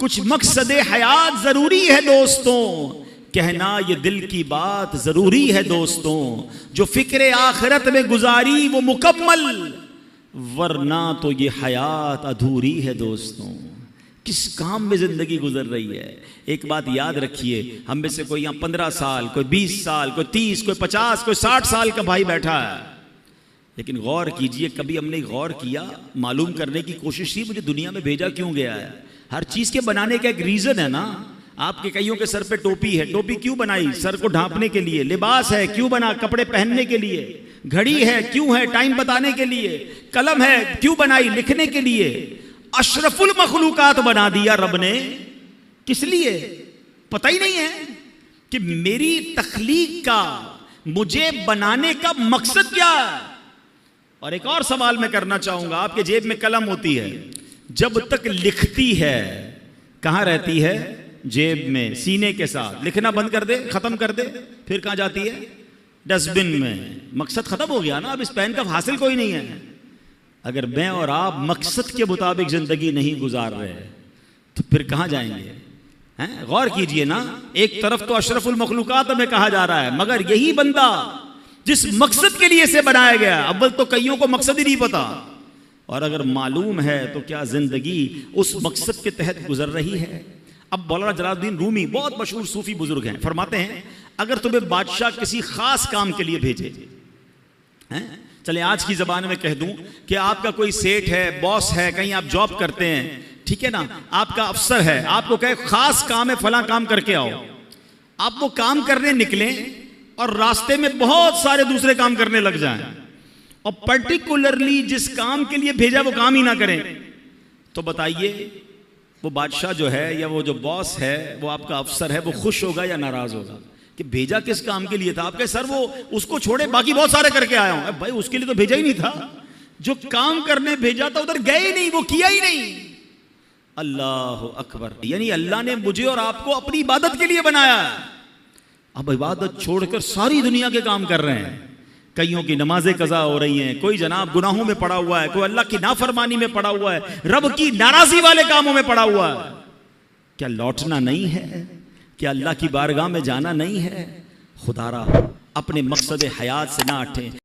कुछ मकसदे हयात जरूरी है दोस्तों, कहना ये दिल की बात जरूरी है दोस्तों। जो फिक्र आखिरत में गुजारी वो मुकम्मल, वरना तो ये हयात अधूरी है दोस्तों। किस काम में जिंदगी गुजर रही है। एक बात याद रखिए, हम में से कोई यहाँ 15 साल, कोई 20 साल, कोई 30, कोई 50, कोई 60 साल का भाई बैठा है, लेकिन गौर कीजिए, कभी हमने गौर किया, मालूम करने की कोशिश की मुझे दुनिया में भेजा क्यों गया है। हर चीज के बनाने का एक रीजन है ना। आपके कईयों के सर पे टोपी है, टोपी क्यों बनाई? सर को ढांपने के लिए। लिबास है, क्यों बना? कपड़े पहनने के लिए। घड़ी है, क्यों है? टाइम बताने के लिए। कलम है, क्यों बनाई? लिखने के लिए। अशरफुल मखलूकात बना दिया रब ने, किस लिए? पता ही नहीं है कि मेरी तख्लीक का, मुझे बनाने का मकसद क्या है। और एक और सवाल मैं करना चाहूंगा, आपके जेब में कलम होती है, जब तक लिखती है कहां रहती है? जेब में, सीने के साथ। लिखना बंद कर दे, खत्म कर दे, फिर कहां जाती है? डस्टबिन में। मकसद खत्म हो गया ना, अब इस पेन का हासिल कोई नहीं है। अगर मैं और आप मकसद के मुताबिक जिंदगी नहीं गुजार रहे तो फिर कहां जाएंगे? हैं? गौर कीजिए ना, एक तरफ तो अशरफुल मखलूकात में कहा जा रहा है, मगर यही बंदा जिस मकसद के लिए से बनाया गया, अव्वल तो कईयों को मकसद ही नहीं पता, और अगर मालूम है तो क्या जिंदगी उस मकसद के तहत गुजर रही है? अब मौलाना जलालुद्दीन रूमी बहुत मशहूर सूफी बुजुर्ग हैं, फरमाते हैं अगर तुम्हें बादशाह किसी खास काम के लिए भेजे, हैं? चले आज की जबान में कह दूं कि आपका कोई सेठ है, बॉस है, कहीं आप जॉब करते हैं, ठीक है ना, आपका अफसर है, आपको कहे खास काम है, फला काम करके आओ। आप वो काम करने निकले और रास्ते में बहुत सारे दूसरे काम करने लग जाएं, और पर्टिकुलरली जिस काम के लिए भेजा वो काम ही ना करें, तो बताइए वो बादशाह जो है या वो जो बॉस है, वो आपका अफसर है, वो खुश होगा या नाराज होगा? कि भेजा किस काम के लिए था? आपके सर वो उसको छोड़े बाकी बहुत सारे करके आया हूं। भाई उसके लिए तो भेजा ही नहीं था, जो काम करने भेजा था उधर गए ही नहीं, वो किया ही नहीं। अल्लाह अकबर। यानी अल्लाह ने मुझे और आपको अपनी इबादत के लिए बनाया, अब इबादत छोड़कर सारी दुनिया के काम कर रहे हैं। कईयों की नमाजें कज़ा हो रही हैं, कोई जनाब गुनाहों में पड़ा हुआ है, कोई अल्लाह की नाफरमानी में पड़ा हुआ है, रब की नाराजी वाले कामों में पड़ा हुआ है। क्या लौटना नहीं है? क्या अल्लाह की बारगाह में जाना नहीं है? खुदारा अपने मकसद हयात से ना हटें।